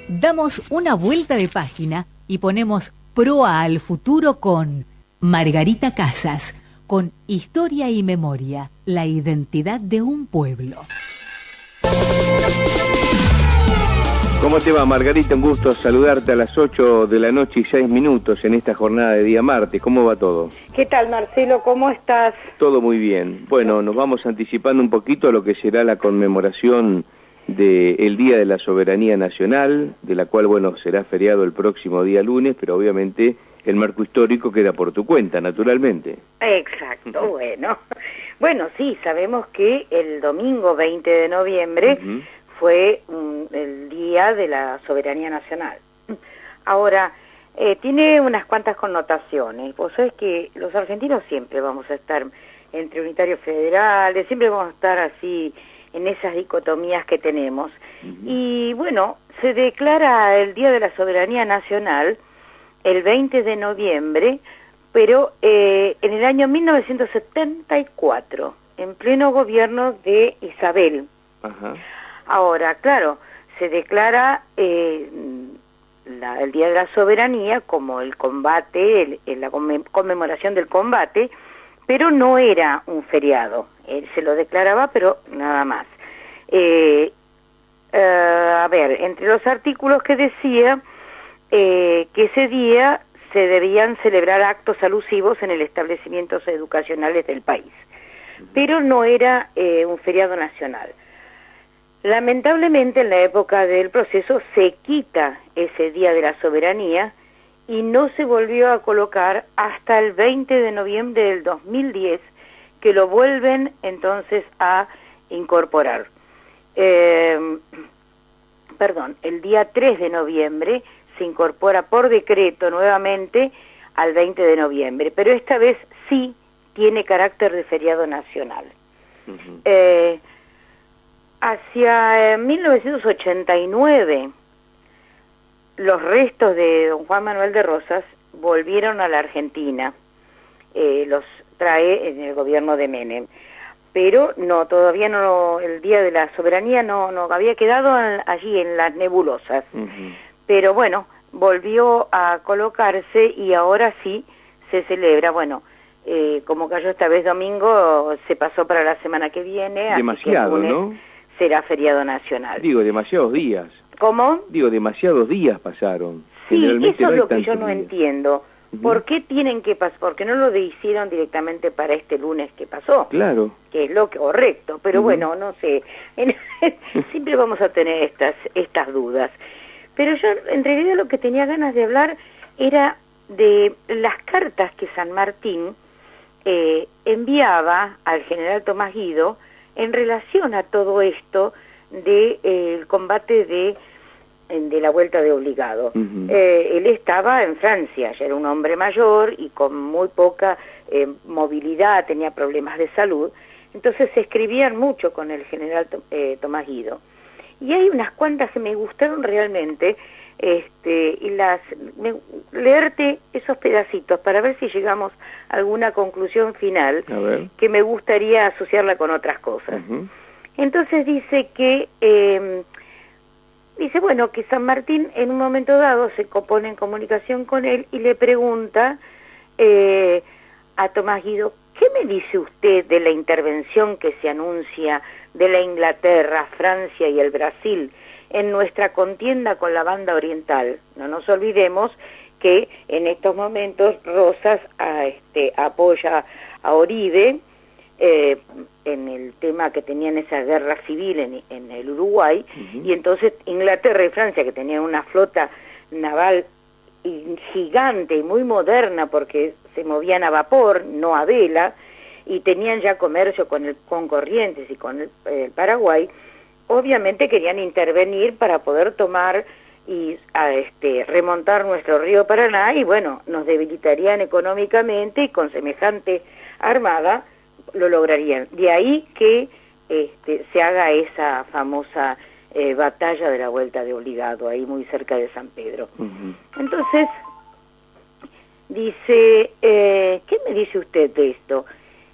Damos una vuelta de página y ponemos proa al futuro con Margarita Casas, con Historia y Memoria, la identidad de un pueblo. ¿Cómo te va, Margarita? Un gusto saludarte a las 8 de la noche y 6 minutos en esta jornada de día martes. ¿Cómo va todo? ¿Qué tal, Marcelo? ¿Cómo estás? Todo muy bien. Bueno, nos vamos anticipando un poquito a lo que será la conmemoración del Día de la Soberanía Nacional, de la cual, bueno, será feriado el próximo día lunes, pero obviamente el marco histórico queda por tu cuenta, naturalmente. Exacto, bueno. Bueno, sí, sabemos que el domingo 20 de noviembre fue el Día de la Soberanía Nacional. Ahora, tiene unas cuantas connotaciones. Vos sabés que los argentinos siempre vamos a estar entre unitarios federales, siempre vamos a estar así en esas dicotomías que tenemos. Y bueno, se declara el Día de la Soberanía Nacional el 20 de noviembre, pero en el año 1974, en pleno gobierno de Isabel. Ahora, claro, se declara el Día de la Soberanía como el combate, la conmemoración del combate, pero no era un feriado. Se lo declaraba, pero nada más. A ver, entre los artículos que decía que ese día se debían celebrar actos alusivos en el establecimientos educacionales del país, pero no era un feriado nacional. Lamentablemente, en la época del proceso se quita ese Día de la Soberanía y no se volvió a colocar hasta el 20 de noviembre del 2010, que lo vuelven entonces a incorporar. El día 3 de noviembre se incorpora por decreto nuevamente al 20 de noviembre, pero esta vez sí tiene carácter de feriado nacional. Hacia 1989, los restos de don Juan Manuel de Rosas volvieron a la Argentina, los trae en el gobierno de Menem, pero no, todavía no, el Día de la Soberanía no había quedado allí en las nebulosas, pero bueno, volvió a colocarse y ahora sí se celebra. Bueno, como cayó esta vez domingo, se pasó para la semana que viene, Demasiado, así que el lunes ¿no? será feriado nacional. Digo, demasiados días. ¿Cómo? Digo, demasiados días pasaron. Sí, Generalmente eso no es hay lo que yo tantos no días. entiendo. ¿Por qué tienen que pasar? Porque no lo hicieron directamente para este lunes que pasó. Claro. Que es lo correcto, pero bueno, no sé. Siempre vamos a tener estas dudas. Pero yo en realidad lo que tenía ganas de hablar era de las cartas que San Martín enviaba al general Tomás Guido en relación a todo esto del combate de la vuelta de Obligado. Él estaba en Francia, ya era un hombre mayor y con muy poca movilidad, tenía problemas de salud, entonces se escribían mucho con el general Tomás Guido. Y hay unas cuantas que me gustaron realmente, leerte esos pedacitos para ver si llegamos a alguna conclusión final, que me gustaría asociarla con otras cosas. Entonces dice que bueno, que San Martín en un momento dado se pone en comunicación con él y le pregunta a Tomás Guido, ¿qué me dice usted de la intervención que se anuncia de la Inglaterra, Francia y el Brasil en nuestra contienda con la banda oriental? No nos olvidemos que en estos momentos Rosas apoya a Oribe en el tema que tenían esa guerra civil en el Uruguay, y entonces Inglaterra y Francia, que tenían una flota naval gigante y muy moderna porque se movían a vapor, no a vela, y tenían ya comercio con Corrientes y con el Paraguay, obviamente querían intervenir para poder tomar y remontar nuestro río Paraná, y bueno, nos debilitarían económicamente, y con semejante armada lo lograrían. De ahí que se haga esa famosa batalla de la Vuelta de Obligado, ahí muy cerca de San Pedro. Entonces, dice, ¿qué me dice usted de esto?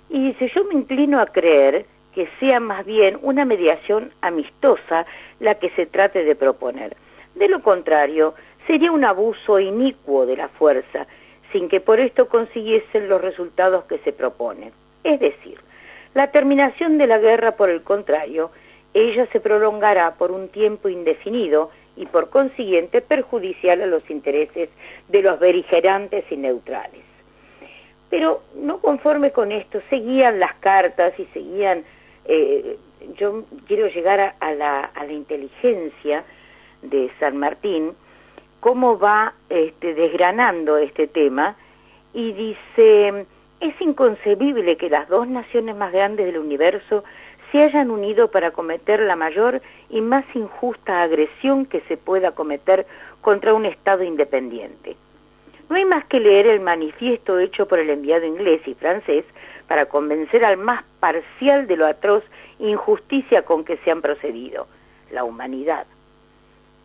Y dice, yo me inclino a creer que sea más bien una mediación amistosa la que se trate de proponer. De lo contrario, sería un abuso inicuo de la fuerza, sin que por esto consiguiesen los resultados que se proponen. Es decir, la terminación de la guerra, por el contrario, ella se prolongará por un tiempo indefinido y por consiguiente perjudicial a los intereses de los beligerantes y neutrales. Pero no conforme con esto, seguían las cartas y seguían, yo quiero llegar a la inteligencia de San Martín, cómo va desgranando este tema, y dice: es inconcebible que las dos naciones más grandes del universo se hayan unido para cometer la mayor y más injusta agresión que se pueda cometer contra un Estado independiente. No hay más que leer el manifiesto hecho por el enviado inglés y francés para convencer al más parcial de lo atroz injusticia con que se han procedido, la humanidad.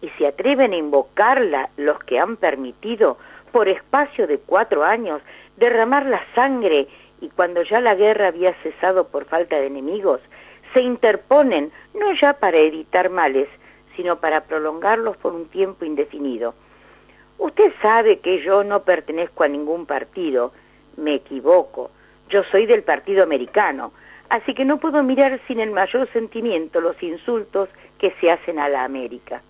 Y se atreven a invocarla los que han permitido, por espacio de 4 años, derramar la sangre, y cuando ya la guerra había cesado por falta de enemigos, se interponen no ya para evitar males, sino para prolongarlos por un tiempo indefinido. Usted sabe que yo no pertenezco a ningún partido. Me equivoco. Yo soy del Partido Americano, así que no puedo mirar sin el mayor sentimiento los insultos que se hacen a la América.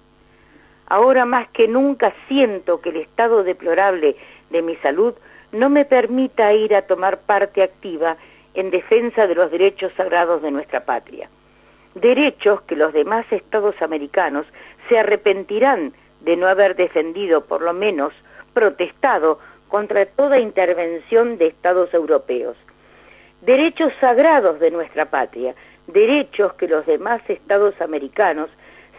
Ahora más que nunca siento que el estado deplorable de mi salud no me permita ir a tomar parte activa en defensa de los derechos sagrados de nuestra patria. Derechos que los demás estados americanos se arrepentirán de no haber defendido, por lo menos protestado contra toda intervención de estados europeos. Derechos sagrados de nuestra patria, derechos que los demás estados americanos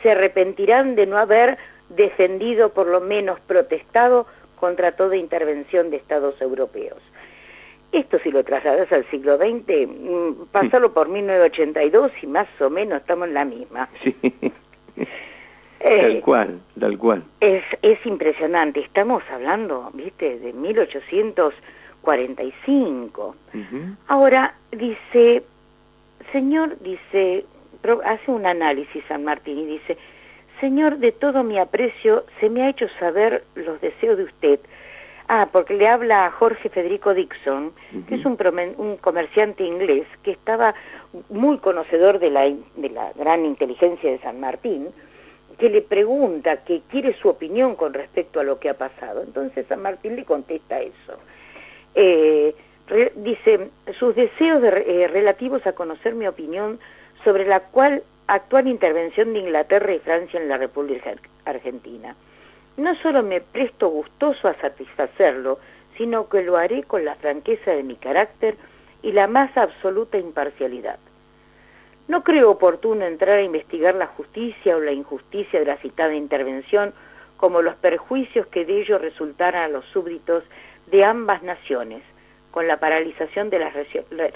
se arrepentirán de no haber defendido, por lo menos protestado contra toda intervención de estados europeos. Esto, si lo trasladas al siglo XX, pasarlo por 1982 y más o menos estamos en la misma. Sí. Tal cual, tal cual. Es impresionante. Estamos hablando, ¿viste?, de 1845. Ahora, dice, señor, dice, hace un análisis San Martín y dice: señor, de todo mi aprecio, se me ha hecho saber los deseos de usted. Porque le habla a Jorge Federico Dixon, que es un comerciante inglés que estaba muy conocedor de la gran inteligencia de San Martín, que le pregunta, que quiere su opinión con respecto a lo que ha pasado. Entonces San Martín le contesta eso. Dice, sus deseos relativos a conocer mi opinión sobre la actual intervención de Inglaterra y Francia en la República Argentina. No solo me presto gustoso a satisfacerlo, sino que lo haré con la franqueza de mi carácter y la más absoluta imparcialidad. No creo oportuno entrar a investigar la justicia o la injusticia de la citada intervención, como los perjuicios que de ello resultaran a los súbditos de ambas naciones, con la paralización de las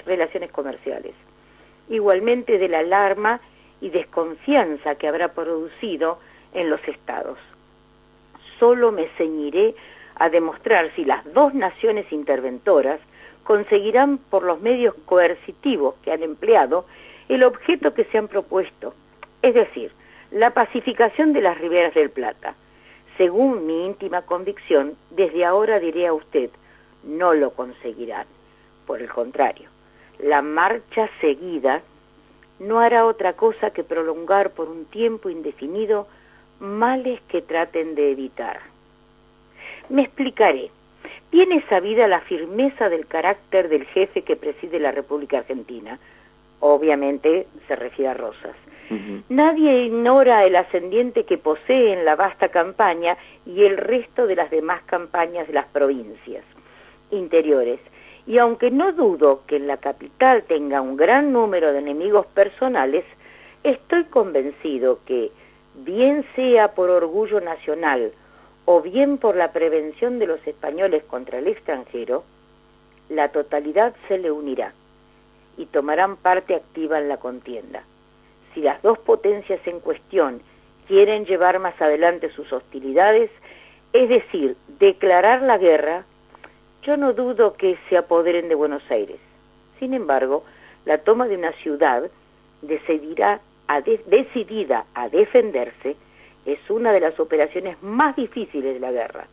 relaciones comerciales. Igualmente de la alarma y desconfianza que habrá producido en los estados. Solo me ceñiré a demostrar si las dos naciones interventoras conseguirán por los medios coercitivos que han empleado el objeto que se han propuesto, es decir, la pacificación de las riberas del Plata. Según mi íntima convicción, desde ahora diré a usted, no lo conseguirán. Por el contrario, la marcha seguida no hará otra cosa que prolongar por un tiempo indefinido males que traten de evitar. Me explicaré. Tiene sabida la firmeza del carácter del jefe que preside la República Argentina. Obviamente se refiere a Rosas. Nadie ignora el ascendiente que posee en la vasta campaña y el resto de las demás campañas de las provincias interiores. Y aunque no dudo que en la capital tenga un gran número de enemigos personales, estoy convencido que, bien sea por orgullo nacional o bien por la prevención de los españoles contra el extranjero, la totalidad se le unirá y tomarán parte activa en la contienda. Si las dos potencias en cuestión quieren llevar más adelante sus hostilidades, es decir, declarar la guerra, yo no dudo que se apoderen de Buenos Aires. Sin embargo, la toma de una ciudad decidida a defenderse es una de las operaciones más difíciles de la guerra,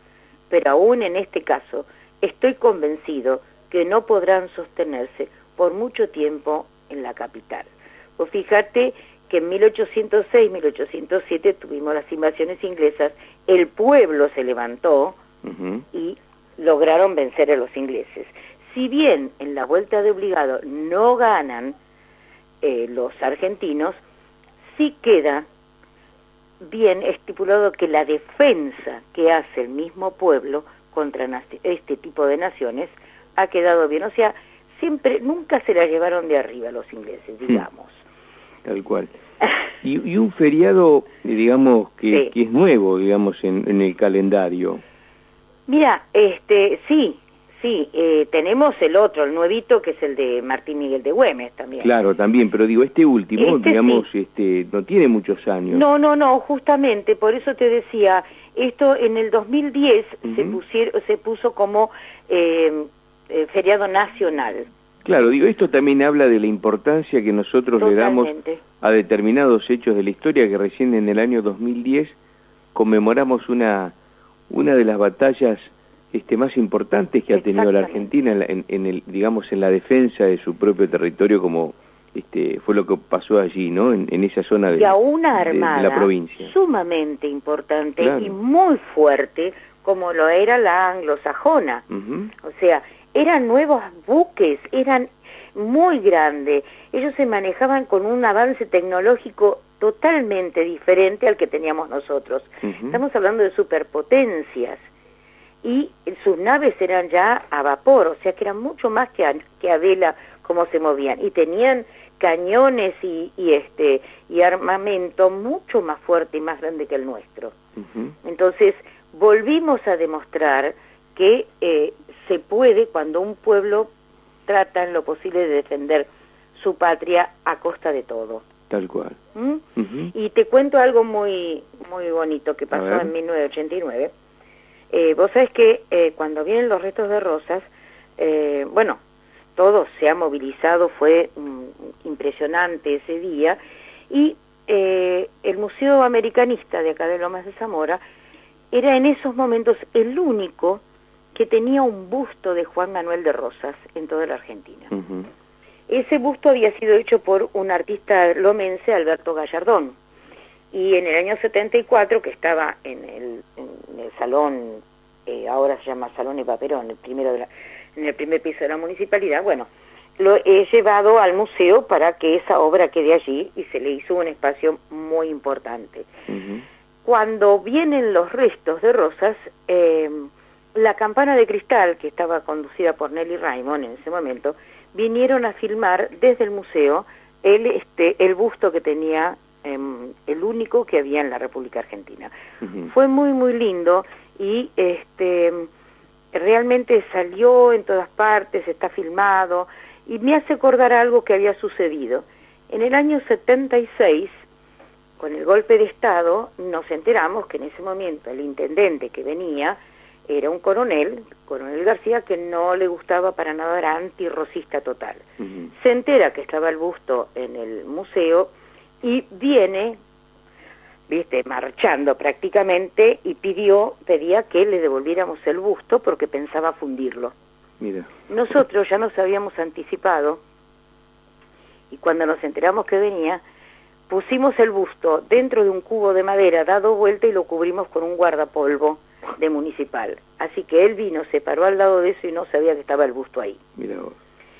pero aún en este caso estoy convencido que no podrán sostenerse por mucho tiempo en la capital. Vos fíjate que en 1806, 1807 tuvimos las invasiones inglesas, el pueblo se levantó y lograron vencer a los ingleses. Si bien en la vuelta de obligado no ganan los argentinos, sí queda bien estipulado que la defensa que hace el mismo pueblo contra este tipo de naciones ha quedado bien. O sea, nunca se la llevaron de arriba los ingleses, digamos. Tal cual. Y un feriado, digamos, que es nuevo, digamos, en el calendario. Mira, sí, tenemos el otro, el nuevito, que es el de Martín Miguel de Güemes también. Claro, también, pero digo, este último, digamos, sí. No tiene muchos años. No, justamente, por eso te decía, esto en el 2010 se puso como feriado nacional. Claro, digo, esto también habla de la importancia que nosotros le damos a determinados hechos de la historia, que recién en el año 2010 conmemoramos una de las batallas más importantes que ha tenido la Argentina en la defensa de su propio territorio, como fue lo que pasó allí, ¿no? En esa zona de la provincia. Sumamente importante, claro, y muy fuerte, como lo era la anglosajona. O sea, eran nuevos buques, eran muy grandes. Ellos se manejaban con un avance tecnológico totalmente diferente al que teníamos nosotros. Estamos hablando de superpotencias. Y sus naves eran ya a vapor, o sea que eran mucho más que a vela como se movían. Y tenían cañones y armamento mucho más fuerte y más grande que el nuestro. Entonces, volvimos a demostrar que se puede, cuando un pueblo trata en lo posible de defender su patria a costa de todo. Tal cual. Y te cuento algo muy, muy bonito que pasó en 1989. Vos sabés que cuando vienen los restos de Rosas, bueno, todo se ha movilizado, fue impresionante ese día, y el Museo Americanista de acá de Lomas de Zamora era en esos momentos el único que tenía un busto de Juan Manuel de Rosas en toda la Argentina. Ese busto había sido hecho por un artista lomense, Alberto Gallardón, y en el año 74, que estaba en el salón, ahora se llama Salón Eva Perón, en el primer piso de la municipalidad, bueno, lo he llevado al museo para que esa obra quede allí y se le hizo un espacio muy importante. Cuando vienen los restos de Rosas, la Campana de Cristal, que estaba conducida por Nelly Raymond en ese momento, vinieron a filmar desde el museo el busto que tenía, el único que había en la República Argentina. Fue muy, muy lindo y realmente salió en todas partes, está filmado, y me hace acordar algo que había sucedido. En el año 76, con el golpe de Estado, nos enteramos que en ese momento el intendente que venía era un coronel García, que no le gustaba para nada, era antirrosista total. Se entera que estaba el busto en el museo y viene, marchando prácticamente, y pedía que le devolviéramos el busto porque pensaba fundirlo. Mira. Nosotros ya nos habíamos anticipado, y cuando nos enteramos que venía, pusimos el busto dentro de un cubo de madera, dado vuelta, y lo cubrimos con un guardapolvo de municipal. Así que él vino, se paró al lado de eso y no sabía que estaba el busto ahí. Mira vos.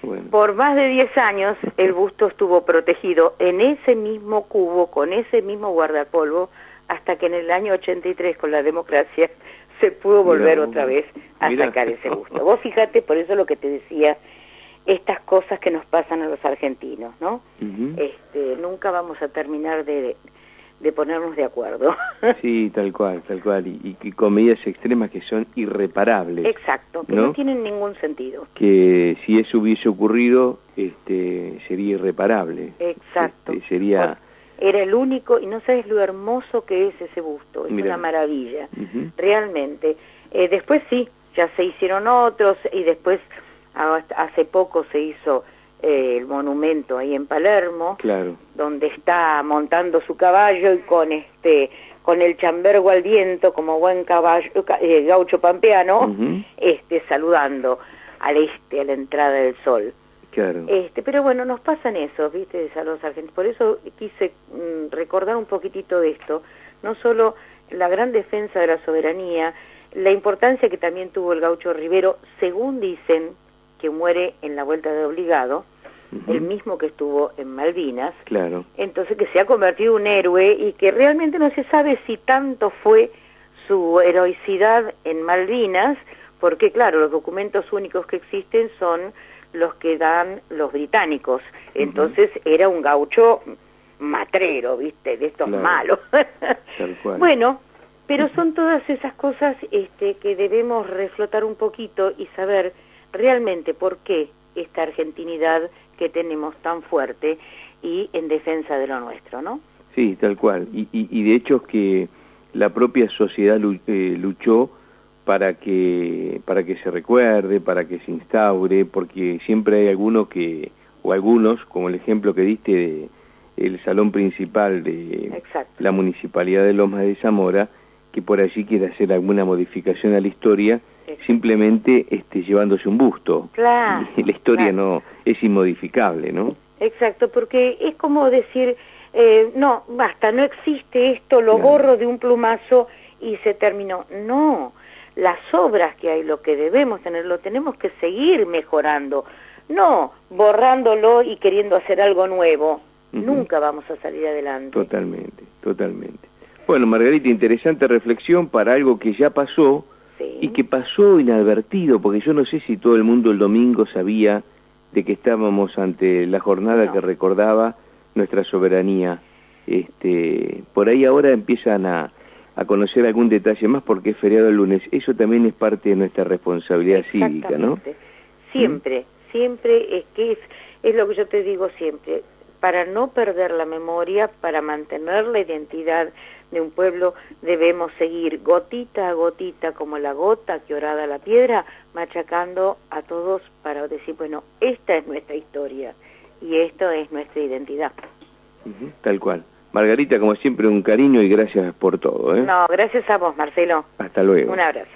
Bueno. Por más de 10 años el busto estuvo protegido en ese mismo cubo, con ese mismo guardapolvo, hasta que en el año 83, con la democracia, se pudo volver otra vez a sacar ese busto. Vos fíjate, por eso lo que te decía, estas cosas que nos pasan a los argentinos, ¿no? Nunca vamos a terminar de ponernos de acuerdo. Sí, tal cual, y con medidas extremas que son irreparables. Exacto, que no tienen ningún sentido. Que si eso hubiese ocurrido, sería irreparable. Exacto. Sería... Era el único, y no sabes lo hermoso que es ese busto, es una maravilla, realmente. Después sí, ya se hicieron otros, y después, hace poco se hizo el monumento ahí en Palermo, claro, donde está montando su caballo y con con el chambergo al viento, como buen caballo, gaucho pampeano, saludando al a la entrada del sol. Claro. Pero bueno, nos pasan eso, ¿viste? A los argentinos. Por eso quise recordar un poquitito de esto, no solo la gran defensa de la soberanía, la importancia que también tuvo el gaucho Rivero, según dicen, que muere en la vuelta de obligado, el mismo que estuvo en Malvinas, claro. Entonces que se ha convertido en un héroe y que realmente no se sabe si tanto fue su heroicidad en Malvinas, porque claro, los documentos únicos que existen son los que dan los británicos, entonces era un gaucho matrero, ¿viste? De estos malos. Tal cual. Bueno, pero son todas esas cosas que debemos reflotar un poquito y saber realmente por qué esta argentinidad que tenemos tan fuerte y en defensa de lo nuestro, ¿no? Sí, tal cual. Y de hecho es que la propia sociedad luchó para que se recuerde, para que se instaure, porque siempre hay algunos, como el ejemplo que diste del salón principal de la Municipalidad de Lomas de Zamora, que por allí quiere hacer alguna modificación a la historia, simplemente llevándose un busto. Claro. Y la historia no es inmodificable, ¿no? Exacto, porque es como decir, no, basta, no existe esto, lo borro de un plumazo y se terminó. No, las obras que hay, lo que debemos tener, lo tenemos que seguir mejorando, no borrándolo y queriendo hacer algo nuevo. Nunca vamos a salir adelante. Totalmente, totalmente. Bueno, Margarita, interesante reflexión para algo que ya pasó y que pasó inadvertido, porque yo no sé si todo el mundo el domingo sabía de que estábamos ante la jornada que recordaba nuestra soberanía. Por ahí ahora empiezan a conocer algún detalle más porque es feriado el lunes. Eso también es parte de nuestra responsabilidad cívica, ¿no? Siempre, siempre es lo que yo te digo siempre, para no perder la memoria, para mantener la identidad de un pueblo, debemos seguir gotita a gotita, como la gota que horada la piedra, machacando a todos para decir, bueno, esta es nuestra historia y esto es nuestra identidad. Tal cual. Margarita, como siempre, un cariño y gracias por todo, ¿eh? No, gracias a vos, Marcelo. Hasta luego. Un abrazo.